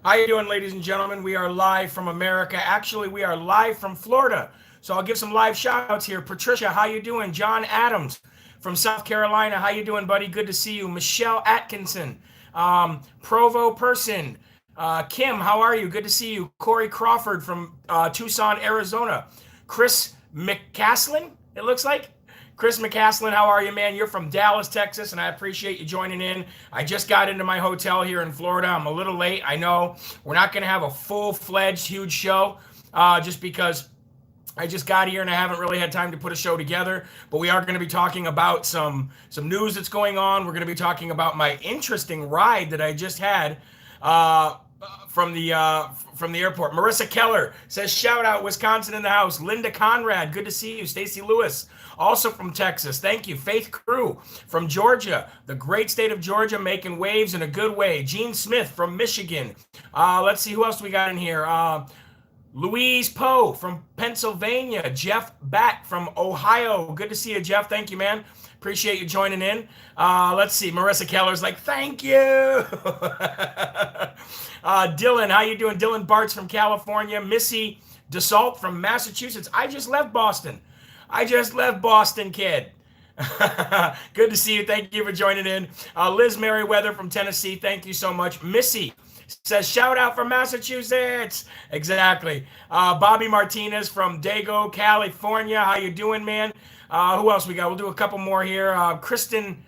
How you doing, ladies and gentlemen? We are live from America. Actually, we are live from Florida. So I'll give some live shout outs here. Patricia, how you doing? John Adams from South Carolina. How you doing, buddy? Good to see you. Michelle Atkinson, Provo Person. Kim, how are you? Good to see you. Corey Crawford from Tucson, Arizona. Chris McCaslin, it looks like. Chris McCaslin, how are you, man? You're from Dallas, Texas, and I appreciate you joining in. I just got into my hotel here in Florida. I'm a little late. I know we're not going to have a full-fledged, huge show just because I just got here and I haven't really had time to put a show together. But we are going to be talking about some news that's going on. We're going to be talking about my interesting ride that I just had uh, from the airport. Marissa Keller says, shout out Wisconsin in the house. Linda Conrad, good to see you. Stacy Lewis, also from Texas. Thank you. Faith Crew from Georgia, the great state of Georgia, making waves in a good way. Gene Smith from Michigan. Let's see who else we got in here. Louise Poe from Pennsylvania. Jeff Back from Ohio. Good to see you, Jeff. Thank you, man. Appreciate you joining in. Let's see. Marissa Keller's like, thank you. Dylan, how you doing? Dylan Bartz from California. Missy DeSalt from Massachusetts. I just left Boston. Kid. Good to see you. Thank you for joining in. Liz Merriweather from Tennessee. Thank you so much. Missy says, shout out from Massachusetts. Exactly. Bobby Martinez from Dago, California. How you doing, man? Who else we got? We'll do a couple more here. Kristen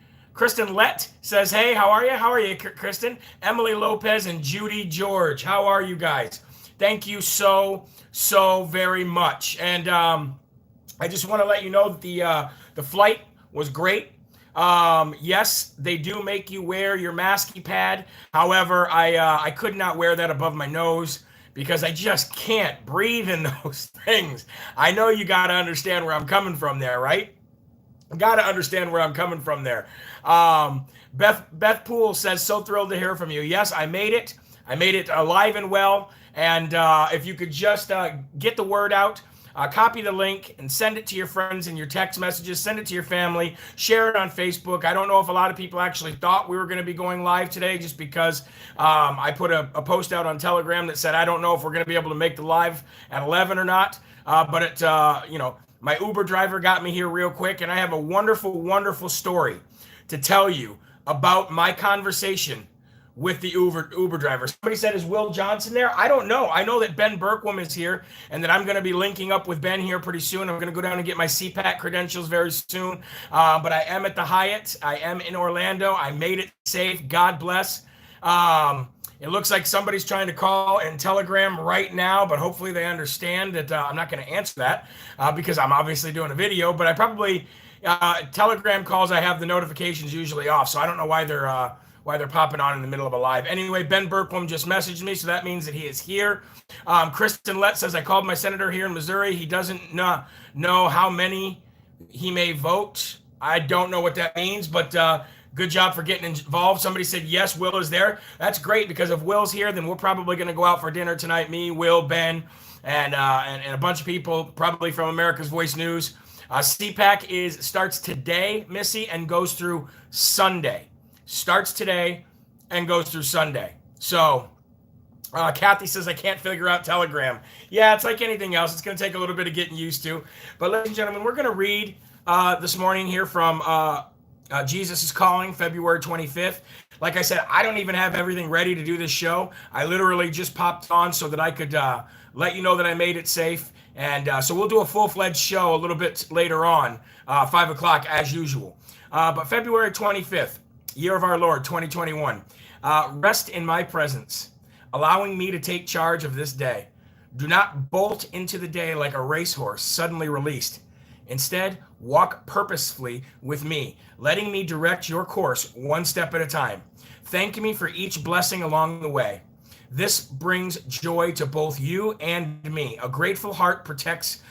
Lett says, hey, how are you? How are you, Kristen? Emily Lopez and Judy George. How are you guys? Thank you so very much. And I just want to let you know that the flight was great. Yes, they do make you wear your masky pad. However, I could not wear that above my nose because I just can't breathe in those things. I know you got to understand where I'm coming from there, right? Got to understand where I'm coming from there. Beth Poole says, so thrilled to hear from you. Yes, I made it. I made it alive and well. And if you could just get the word out, copy the link and send it to your friends in your text messages, send it to your family, share it on Facebook. I don't know if a lot of people actually thought we were going to be going live today just because I put a post out on Telegram that said, I don't know if we're going to be able to make the live at 11 or not. But my Uber driver got me here real quick, and I have a wonderful story to tell you about my conversation with the Uber driver. Somebody said, is Will Johnson there? I don't know. I know that Ben Berkwam is here and that I'm going to be linking up with Ben here pretty soon. I'm going to go down and get my CPAC credentials very soon. But I am at the Hyatt. I am in Orlando. I made it safe. God bless. It looks like somebody's trying to call and Telegram right now, but hopefully they understand that I'm not going to answer that because I'm obviously doing a video. But I probably, Telegram calls, I have the notifications usually off. So I don't know why they're popping on in the middle of a live. Anyway, Ben Berkwam just messaged me, so that means that he is here. Kristen Lett says, I called my senator here in Missouri. He doesn't know how many he may vote. I don't know what that means, but good job for getting involved. Somebody said, yes, Will is there. That's great, because if Will's here, then we're probably going to go out for dinner tonight. Me, Will, Ben, and a bunch of people, probably from America's Voice News. CPAC starts today, Missy, and goes through Sunday. Starts today and goes through Sunday. So Kathy says, I can't figure out Telegram. Yeah, it's like anything else. It's going to take a little bit of getting used to. But ladies and gentlemen, we're going to read this morning here from Jesus is Calling, February 25th. Like I said, I don't even have everything ready to do this show. I literally just popped on so that I could let you know that I made it safe. And so we'll do a full-fledged show a little bit later on, 5 o'clock as usual. But February 25th, year of our Lord, 2021. Rest in my presence, allowing me to take charge of this day. Do not bolt into the day like a racehorse suddenly released. Instead, walk purposefully with me, letting me direct your course one step at a time. Thank me for each blessing along the way. This brings joy to both you and me. A grateful heart protects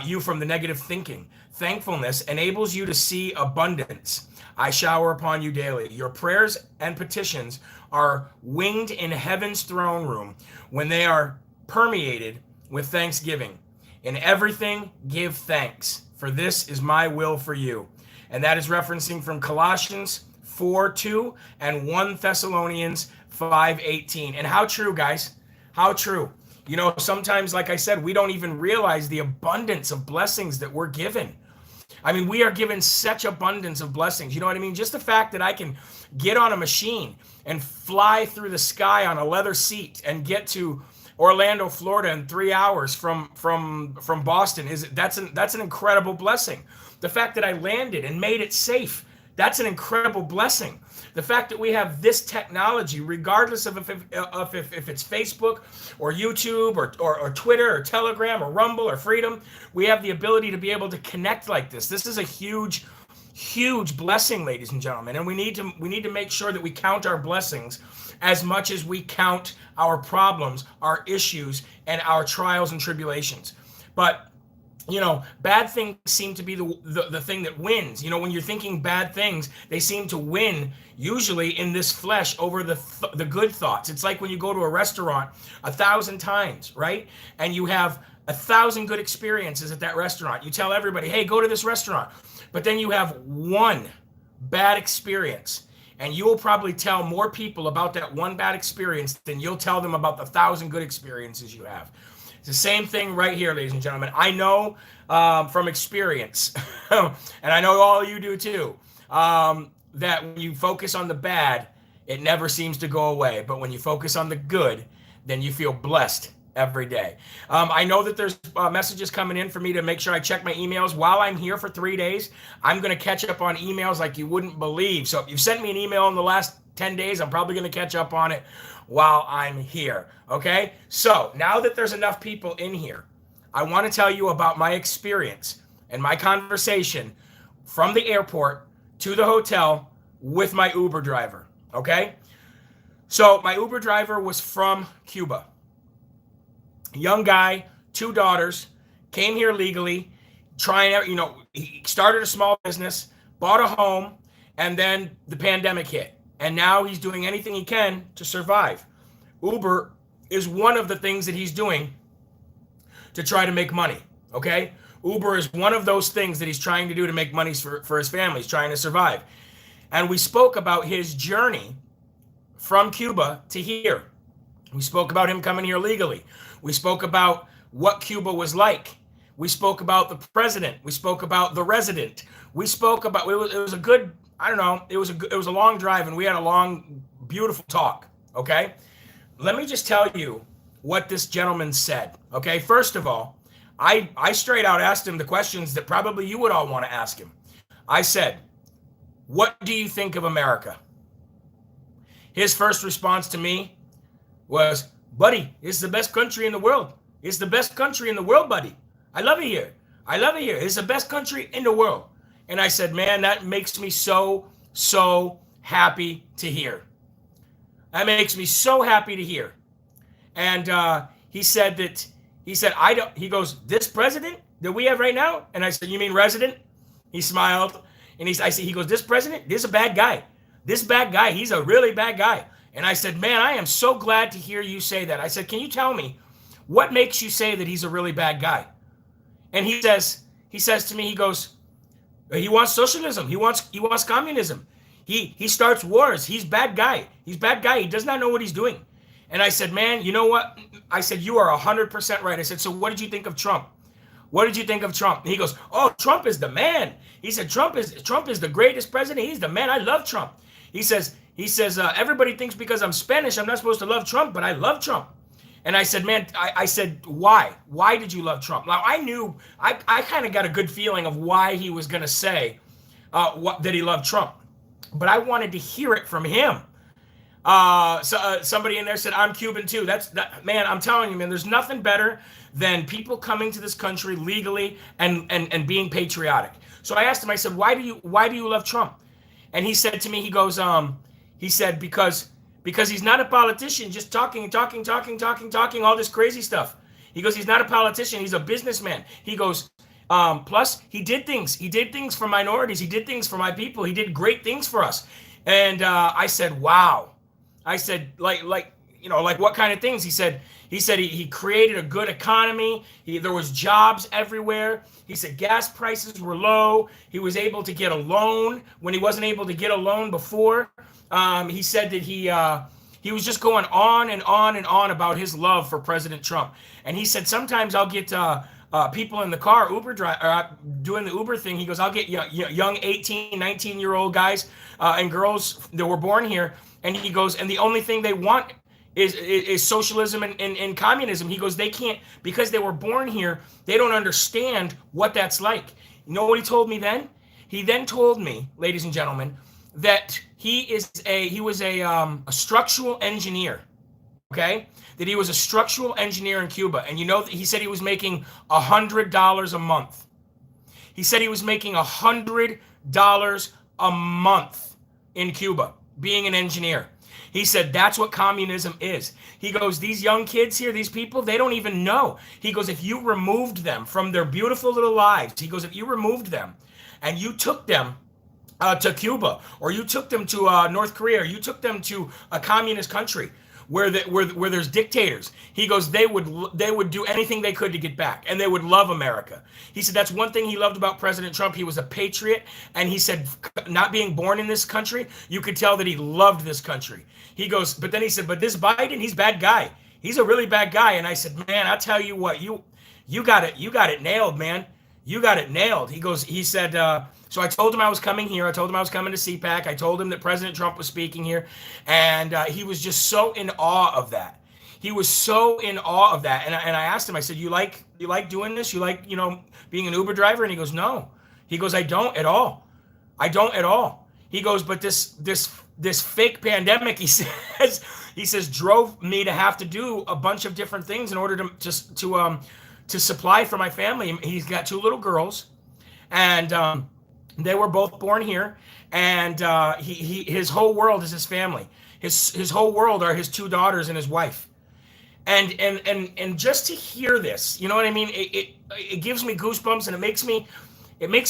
you from the negative thinking. Thankfulness enables you to see abundance. I shower upon you daily. Your prayers and petitions are winged in heaven's throne room when they are permeated with thanksgiving. In everything, give thanks, for this is my will for you. And that is referencing from Colossians 4:2 and 1 Thessalonians 5:18. And how true, guys? How true. You know, sometimes, like I said, we don't even realize the abundance of blessings that we're given. I mean, we are given such abundance of blessings. You know what I mean? Just the fact that I can get on a machine and fly through the sky on a leather seat and get to Orlando, Florida in 3 hours from Boston that's an incredible blessing. The fact that I landed and made it safe, that's an incredible blessing. The fact that we have this technology, regardless of if it's Facebook or YouTube or Twitter or Telegram or Rumble or Freedom, we have the ability to be able to connect like this. This is a huge, huge blessing, ladies and gentlemen. And we need to make sure that we count our blessings as much as we count our problems, our issues, and our trials and tribulations. But you know, bad things seem to be the thing that wins. You know, when you're thinking bad things, they seem to win usually in this flesh over the good thoughts. It's like when you go to a restaurant 1,000 times, right? And you have 1,000 good experiences at that restaurant. You tell everybody, hey, go to this restaurant. But then you have one bad experience. And you will probably tell more people about that one bad experience than you'll tell them about the 1,000 good experiences you have. It's the same thing right here, ladies and gentlemen. I know from experience, and I know all of you do too, that when you focus on the bad, it never seems to go away. But when you focus on the good, then you feel blessed every day. I know that there's messages coming in for me to make sure I check my emails. While I'm here for 3 days, I'm going to catch up on emails like you wouldn't believe. So if you've sent me an email in the last 10 days, I'm probably going to catch up on it while I'm here. Okay? So now that there's enough people in here, I want to tell you about my experience and my conversation from the airport to the hotel with my Uber driver. Okay? So my Uber driver was from Cuba. Young guy, 2 daughters, came here legally, he started a small business, bought a home, and then the pandemic hit. And now he's doing anything he can to survive. Uber is one of the things that he's doing to try to make money, okay? Uber is one of those things that he's trying to do to make money for his family. He's trying to survive. And we spoke about his journey from Cuba to here. We spoke about him coming here legally. We spoke about what Cuba was like. We spoke about the president. We spoke about the resident. We spoke about, it was a good, I don't know, it was a long drive, and we had a long, beautiful talk, okay? Let me just tell you what this gentleman said, okay? First of all, I straight out asked him the questions that probably you would all want to ask him. I said, what do you think of America? His first response to me was, buddy, it's the best country in the world. It's the best country in the world, buddy. I love it here. I love it here. It's the best country in the world. And I said, man, that makes me so, so happy to hear. That makes me so happy to hear. And he goes, this president that we have right now? And I said, you mean resident? He smiled. And he goes, this president, this is a bad guy. This bad guy, he's a really bad guy. And I said, man, I am so glad to hear you say that. I said, can you tell me what makes you say that he's a really bad guy? And he says to me, he goes, he wants socialism. He wants communism. He starts wars. He's bad guy. He's bad guy. He does not know what he's doing. And I said, man, you know what? I said, you are 100% right. I said, so what did you think of Trump? What did you think of Trump? And he goes, oh, Trump is the man. He said, Trump is the greatest president. He's the man. I love Trump. He says, everybody thinks because I'm Spanish, I'm not supposed to love Trump, but I love Trump. And I said, man, I said, why? Why did you love Trump? Now, I knew, I kind of got a good feeling of why he was going to say that he loved Trump. But I wanted to hear it from him. Somebody in there said, I'm Cuban too. Man, I'm telling you, man, there's nothing better than people coming to this country legally and being patriotic. So I asked him, I said, why do you love Trump? And he said to me, he goes, he said, because he's not a politician, just talking, all this crazy stuff. He goes, he's not a politician, he's a businessman. He goes, plus he did things for minorities. He did things for my people. He did great things for us. And I said, wow. I said, like what kind of things? He said he created a good economy. There was jobs everywhere. He said gas prices were low. He was able to get a loan when he wasn't able to get a loan before. He said that He was just going on and on and on about his love for President Trump. And he said, sometimes I'll get people in the car, Uber doing the Uber thing. He goes, I'll get young 18, 19-year-old guys and girls that were born here. And he goes, and the only thing they want is socialism and communism. He goes, they can't, because they were born here, they don't understand what that's like. You know what he told me then? He then told me, ladies and gentlemen, that he was a structural engineer, okay? That he was a structural engineer in Cuba. And you know, he said he was making $100 a month. He said he was making $100 a month in Cuba, being an engineer. He said, that's what communism is. He goes, these young kids here, these people, they don't even know. He goes, if you removed them from their beautiful little lives, he goes, if you removed them and you took them to Cuba, or you took them to North Korea, or you took them to a communist country where there's dictators, he goes, they would do anything they could to get back, and they would love America. He said that's one thing he loved about President Trump. He was a patriot, and he said, not being born in this country, you could tell that he loved this country. He goes, but then he said, but this Biden, he's a bad guy. He's a really bad guy. And I said, man, I'll tell you what, you got it nailed, man. You got it nailed. He said, so I told him I was coming here. I told him I was coming to CPAC. I told him that President Trump was speaking here. And he was just so in awe of that. He was so in awe of that. And I asked him, I said, you like doing this? You like, being an Uber driver? And he goes, no. He goes, I don't at all. I don't at all. He goes, but this fake pandemic, he says, drove me to have to do a bunch of different things in order to supply for my family. He's got 2 little girls, and they were both born here, and his whole world is his family. His whole world are his 2 daughters and his wife. And just to hear this, you know what I mean? It gives me goosebumps, and it makes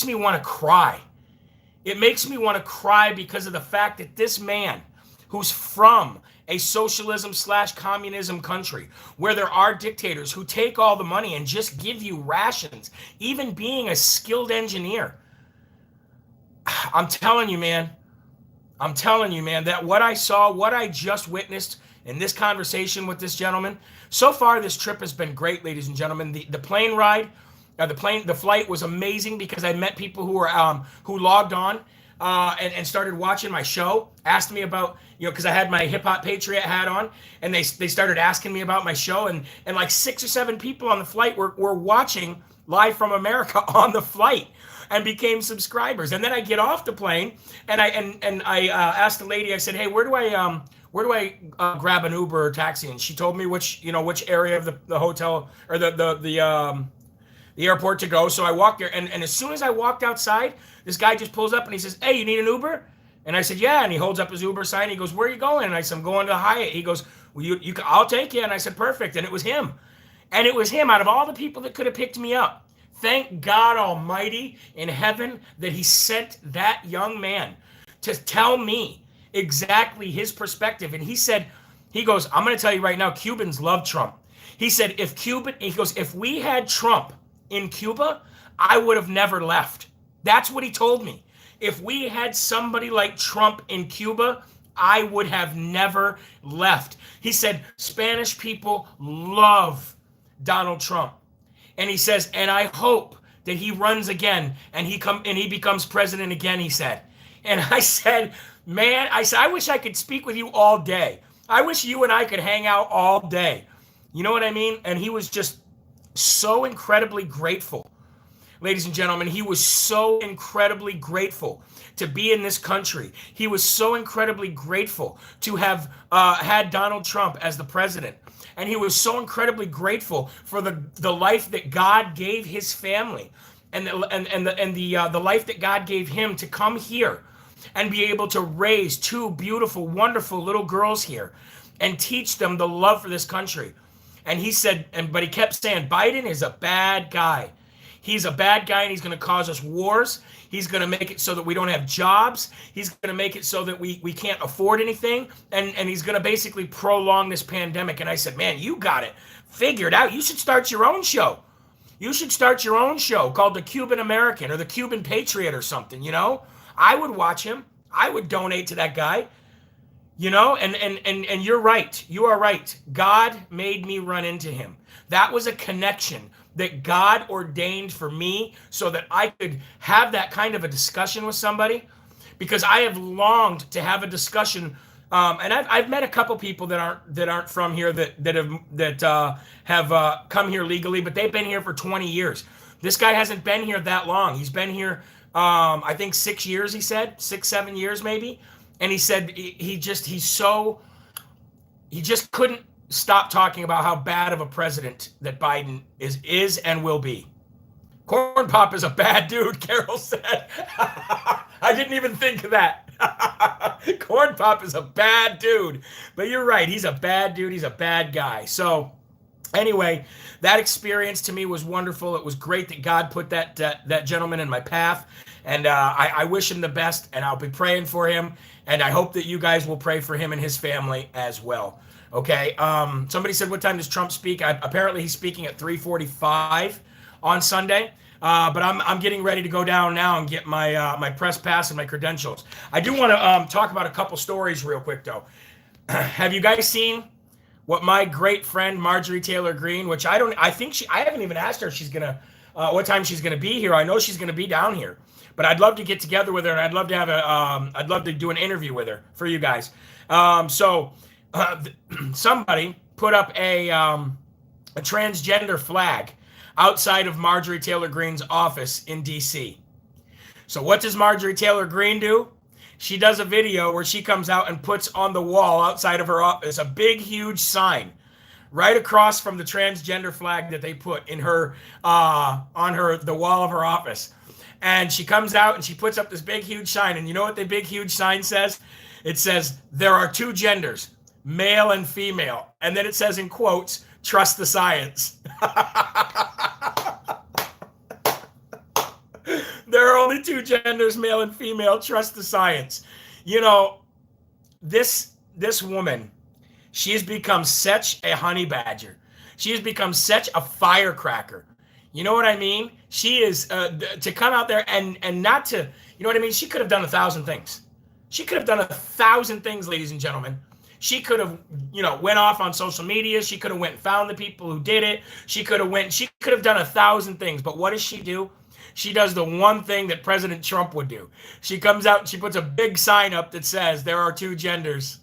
me want to cry. It makes me want to cry because of the fact that this man, who's from a socialism/communism country where there are dictators who take all the money and just give you rations, even being a skilled engineer. I'm telling you, man, that what I saw, what I just witnessed in this conversation with this gentleman, so far this trip has been great, ladies and gentlemen. The plane ride, the flight was amazing because I met people who logged on and started watching my show, asked me about, because I had my Hip Hop Patriot hat on, and they started asking me about my show, and like 6 or 7 people on the flight were watching live from America on the flight and became subscribers. And then I get off the plane and I asked the lady, I said, hey, where do I grab an Uber or taxi? And she told me which area of the hotel or the airport to go. So I walked there, and as soon as I walked outside, this guy just pulls up and he says, hey, you need an Uber? And I said, yeah. And he holds up his Uber sign. He goes, where are you going? And I said, I'm going to the Hyatt. He goes, well, I'll take you. And I said, perfect. And it was him. And it was him out of all the people that could have picked me up. Thank God Almighty in heaven that he sent that young man to tell me exactly his perspective. And he said, he goes, I'm going to tell you right now, Cubans love Trump. He said, if we had Trump in Cuba, I would have never left. That's what he told me. If we had somebody like Trump in Cuba, I would have never left. He said, Spanish people love Donald Trump. And he says, and I hope that he runs again and he becomes president again, he said. And I said, man, I wish I could speak with you all day. I wish you and I could hang out all day. You know what I mean? And he was just so incredibly grateful. Ladies and gentlemen, he was so incredibly grateful to be in this country. He was so incredibly grateful to have had Donald Trump as the president. And he was so incredibly grateful for the life that God gave his family and the life that God gave him to come here and be able to raise 2 beautiful, wonderful little girls here and teach them the love for this country. And he said, but he kept saying, Biden is a bad guy. He's a bad guy, and he's going to cause us wars. He's going to make it so that we don't have jobs. He's going to make it so that we can't afford anything. And he's going to basically prolong this pandemic. And I said, man, you got it figured out. You should start your own show. You should start your own show called The Cuban American or The Cuban Patriot or something, I would watch him. I would donate to that guy. You know, and you're right. You are right. God made me run into him. That was a connection that God ordained for me so that I could have that kind of a discussion with somebody, because I have longed to have a discussion. And I've met a couple people that aren't from here that have come here legally, but they've been here for 20 years. This guy hasn't been here that long. He's been here, I think 6 years. He said 6, 7 years maybe. And he said he just couldn't stop talking about how bad of a president that Biden is and will be. Corn Pop is a bad dude, Carol said. I didn't even think of that. Corn Pop is a bad dude. But you're right. He's a bad dude. He's a bad guy. So anyway, that experience to me was wonderful. It was great that God put that gentleman in my path. And I wish him the best, and I'll be praying for him. And I hope that you guys will pray for him and his family as well. Okay. Somebody said, what time does Trump speak? Apparently he's speaking at 3:45 on Sunday. But I'm getting ready to go down now and get my press pass and my credentials. I do want to talk about a couple stories real quick though. Have you guys seen what my great friend Marjorie Taylor Greene, which I haven't even asked her if she's gonna what time she's gonna be here. I know she's gonna be down here, but I'd love to get together with her, and I'd love to have I'd love to do an interview with her for you guys. Somebody put up a transgender flag outside of Marjorie Taylor Greene's office in DC. So what does Marjorie Taylor Greene do? She does a video where she comes out and puts on the wall outside of her office a big, huge sign right across from the transgender flag that they put in her the wall of her office. And she comes out and she puts up this big, huge sign. And you know what the big, huge sign says? It says, there are two genders, male and female. And then it says in quotes, trust the science. There are only two genders, male and female. Trust the science. You know, this woman, she has become such a honey badger. She has become such a firecracker. You know what I mean? She is to come out there and not to, you know what I mean? She could have done 1,000 things. She could have done 1,000 things, ladies and gentlemen. She could have, went off on social media. She could have went and found the people who did it. She could have done 1,000 things. But what does she do? She does the one thing that President Trump would do. She comes out and she puts a big sign up that says, there are two genders,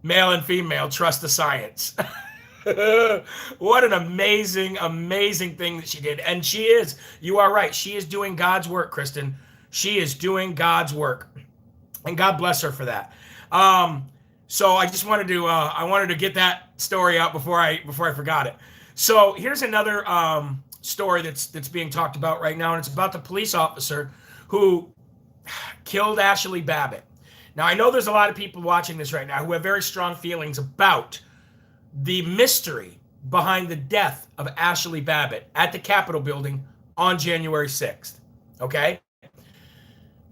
male and female, trust the science. What an amazing, amazing thing that she did. And she is, you are right, she is doing God's work, Kristen. She is doing God's work. And God bless her for that. So I just wanted to get that story out before I forgot it. So here's another story that's being talked about right now, and it's about the police officer who killed Ashley Babbitt. Now I know there's a lot of people watching this right now who have very strong feelings about the mystery behind the death of Ashley Babbitt at the Capitol building on January 6th. Okay?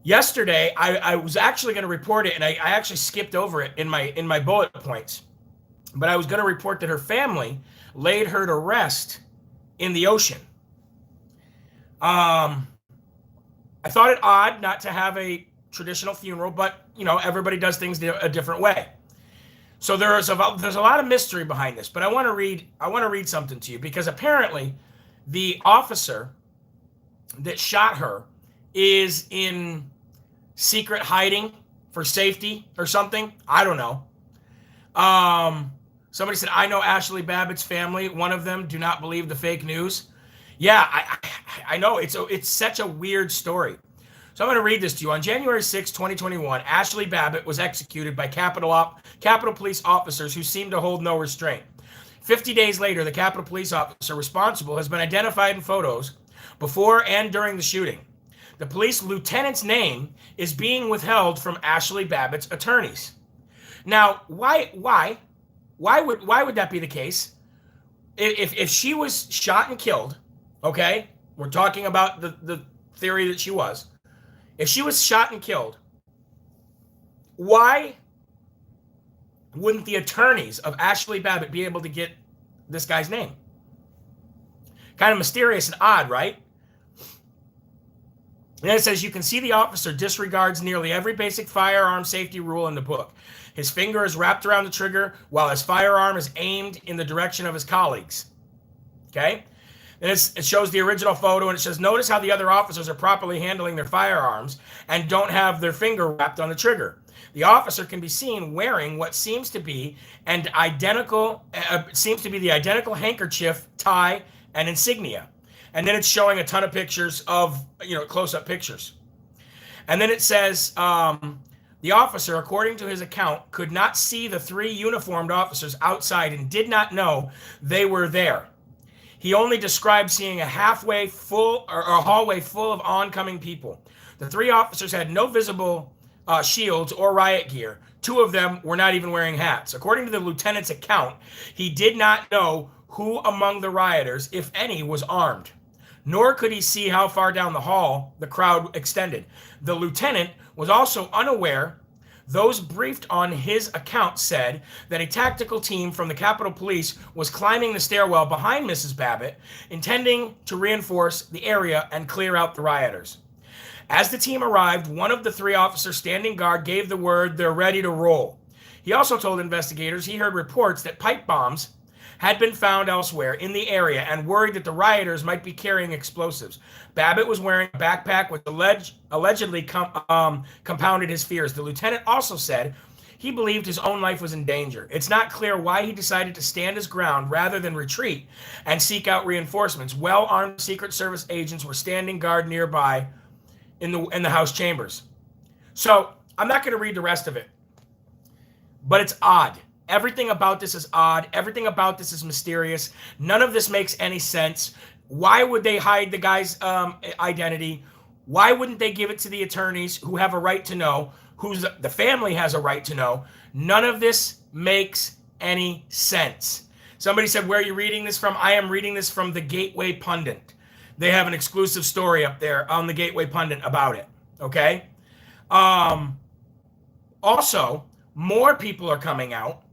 Yesterday, I was actually going to report it, and I actually skipped over it in my bullet points. But I was going to report that her family laid her to rest in the ocean. I thought it odd not to have a traditional funeral, but everybody does things a different way. So there's a lot of mystery behind this. But I want to read something to you, because apparently the officer that shot her is in secret hiding for safety or something. I don't know. Somebody said, I know Ashley Babbitt's family. One of them do not believe the fake news. Yeah, I know. It's such a weird story. So I'm going to read this to you. On January 6, 2021, Ashley Babbitt was executed by Capitol Police officers who seemed to hold no restraint. 50 days later, the Capitol Police officer responsible has been identified in photos before and during the shooting. The police lieutenant's name is being withheld from Ashley Babbitt's attorneys. Now, why would that be the case? If she was shot and killed, okay, we're talking about the theory that she was. If she was shot and killed, why wouldn't the attorneys of Ashley Babbitt be able to get this guy's name? Kind of mysterious and odd, right? And it says, you can see the officer disregards nearly every basic firearm safety rule in the book. His finger is wrapped around the trigger while his firearm is aimed in the direction of his colleagues. Okay? And it shows the original photo, and it says, notice how the other officers are properly handling their firearms and don't have their finger wrapped on the trigger. The officer can be seen wearing what seems to be the identical handkerchief, tie, and insignia. And then it's showing a ton of pictures of, close-up pictures. And then it says, the officer, according to his account, could not see the 3 uniformed officers outside and did not know they were there. He only described seeing a hallway full of oncoming people. The 3 officers had no visible shields or riot gear. 2 of them were not even wearing hats. According to the lieutenant's account, he did not know who among the rioters, if any, was armed, nor could he see how far down the hall the crowd extended. The lieutenant was also unaware. Those briefed on his account said that a tactical team from the Capitol Police was climbing the stairwell behind Mrs. Babbitt, intending to reinforce the area and clear out the rioters. As the team arrived, one of the 3 officers standing guard gave the word, "They're ready to roll." He also told investigators he heard reports that pipe bombs had been found elsewhere in the area and worried that the rioters might be carrying explosives. Babbitt was wearing a backpack which allegedly compounded his fears. The lieutenant also said he believed his own life was in danger. It's not clear why he decided to stand his ground rather than retreat and seek out reinforcements. Well-armed Secret Service agents were standing guard nearby in the House chambers. So I'm not going to read the rest of it, but it's odd. Everything about this is odd. Everything about this is mysterious. None of this makes any sense. Why would they hide the guy's identity? Why wouldn't they give it to the attorneys who have a right to know, the family has a right to know? None of this makes any sense. Somebody said, where are you reading this from? I am reading this from the Gateway Pundit. They have an exclusive story up there on the Gateway Pundit about it. Okay? Also, more people are coming out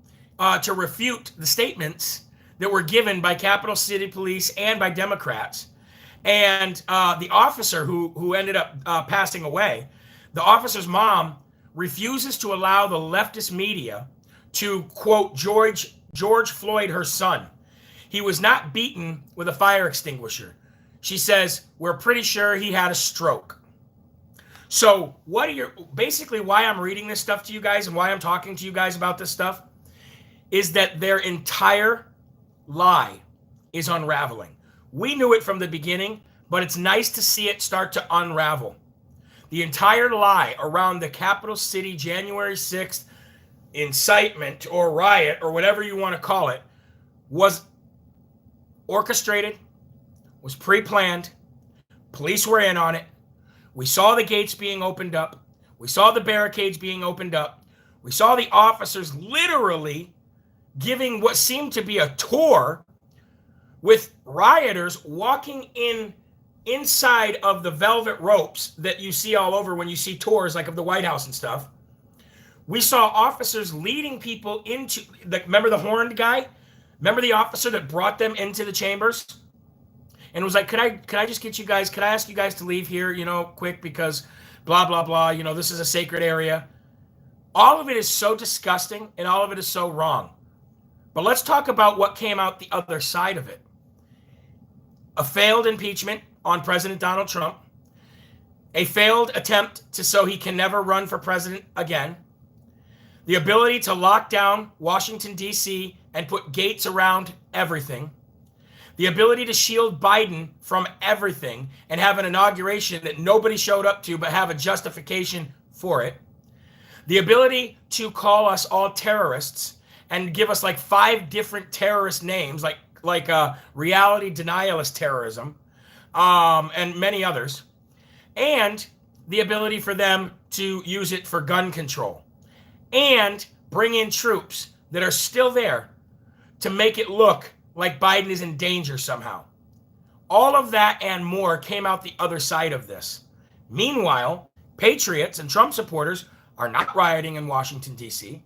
to refute the statements that were given by Capital City Police and by Democrats. And the officer who ended up passing away, the officer's mom refuses to allow the leftist media to quote George Floyd, her son. He was not beaten with a fire extinguisher. She says, we're pretty sure he had a stroke. So basically why I'm reading this stuff to you guys and why I'm talking to you guys about this stuff is that their entire lie is unraveling. We knew it from the beginning, but it's nice to see it start to unravel. The entire lie around the Capital City January 6th incitement or riot or whatever you want to call it was orchestrated, was pre-planned. Police were in on it. We saw the gates being opened up. We saw the barricades being opened up. We saw the officers literally giving what seemed to be a tour with rioters walking inside of the velvet ropes that you see all over when you see tours like of the White House and stuff. We saw officers leading people into remember the horned guy? Remember the officer that brought them into the chambers? And was like, could I just get you guys, could I ask you guys to leave here, quick, because blah, blah, blah, this is a sacred area. All of it is so disgusting and all of it is so wrong. But let's talk about what came out the other side of it. A failed impeachment on President Donald Trump, a failed attempt so he can never run for president again, the ability to lock down Washington, D.C. and put gates around everything, the ability to shield Biden from everything and have an inauguration that nobody showed up to but have a justification for it, the ability to call us all terrorists and give us like 5 different terrorist names, like reality denialist terrorism, and many others, and the ability for them to use it for gun control and bring in troops that are still there to make it look like Biden is in danger somehow. All of that and more came out the other side of this. Meanwhile, patriots and Trump supporters are not rioting in Washington, D.C.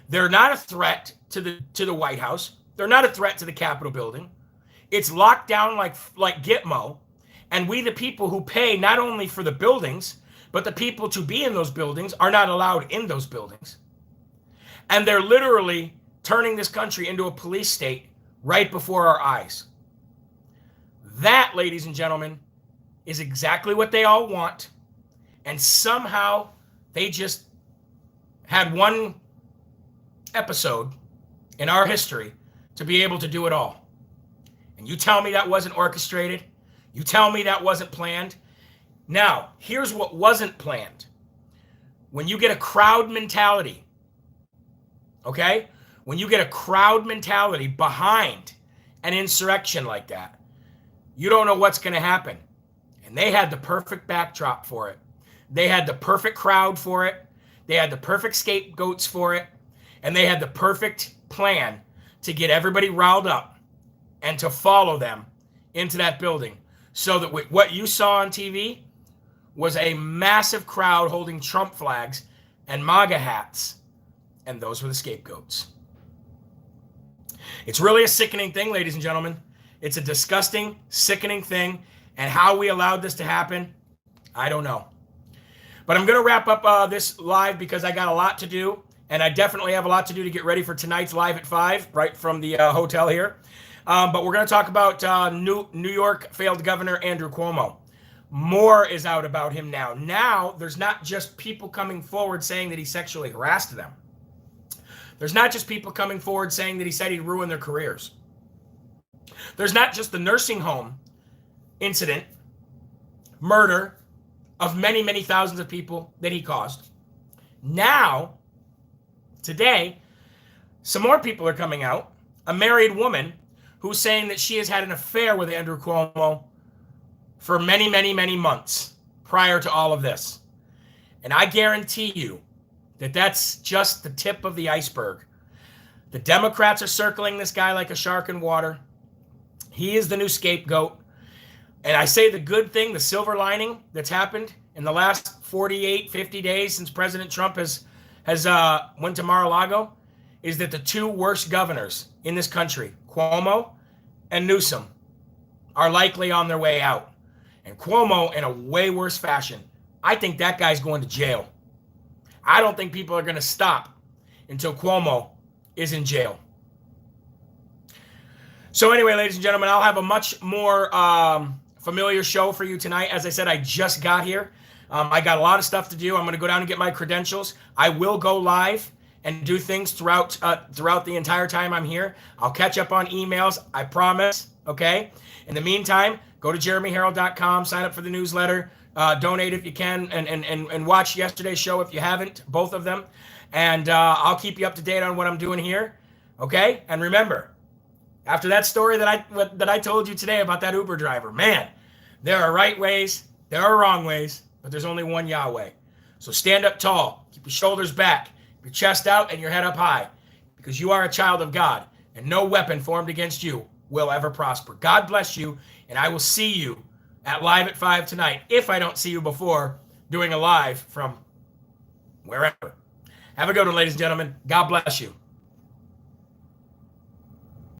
They're not a threat to the White House. They're not a threat to the Capitol building. It's locked down like Gitmo. And we, the people who pay not only for the buildings, but the people to be in those buildings are not allowed in those buildings. And they're literally turning this country into a police state right before our eyes. That, ladies and gentlemen, is exactly what they all want. And somehow they just had one episode in our history to be able to do it all. And you tell me that wasn't orchestrated? You tell me that wasn't planned? Now, here's what wasn't planned. When you get a crowd mentality, okay? When you get a crowd mentality behind an insurrection like that, you don't know what's going to happen. And they had the perfect backdrop for it. They had the perfect crowd for it. They had the perfect scapegoats for it. And they had the perfect plan to get everybody riled up and to follow them into that building. So that what you saw on TV was a massive crowd holding Trump flags and MAGA hats. And those were the scapegoats. It's really a sickening thing, ladies and gentlemen. It's a disgusting, sickening thing. And how we allowed this to happen, I don't know. But I'm going to wrap up this live because I got a lot to do. And I definitely have a lot to do to get ready for tonight's live at 5, right from the hotel here. But we're going to talk about New York failed governor Andrew Cuomo. More is out about him now. Now, there's not just people coming forward saying that he sexually harassed them. There's not just people coming forward saying that he said he'd ruin their careers. There's not just the nursing home incident, murder of many, many thousands of people that he caused. Now, today, some more people are coming out. A married woman who's saying that she has had an affair with Andrew Cuomo for many, many, many months prior to all of this. And I guarantee you that that's just the tip of the iceberg. The Democrats are circling this guy like a shark in water. He is the new scapegoat. And I say the good thing, the silver lining that's happened in the last 48, 50 days since President Trump has went to Mar-a-Lago is that the two worst governors in this country, Cuomo and Newsom, are likely on their way out. And Cuomo in a way worse fashion. I think that guy's going to jail. I don't think people are going to stop until Cuomo is in jail. So anyway, ladies and gentlemen, I'll have a much more familiar show for you tonight. As I said, I just got here. I got a lot of stuff to do. I'm going to go down and get my credentials. I will go live and do things throughout the entire time I'm here. I'll catch up on emails. I promise. Okay. In the meantime, go to jeremyherrell.com, sign up for the newsletter, donate if you can, and watch yesterday's show if you haven't, both of them. And I'll keep you up to date on what I'm doing here. Okay. And remember, after that story that I told you today about that Uber driver, man, there are right ways, there are wrong ways, but there's only one Yahweh. So stand up tall, keep your shoulders back, your chest out, and your head up high, because you are a child of God, and no weapon formed against you will ever prosper. God bless you, and I will see you at Live at 5 tonight, if I don't see you before doing a live from wherever. Have a good one, ladies and gentlemen. God bless you.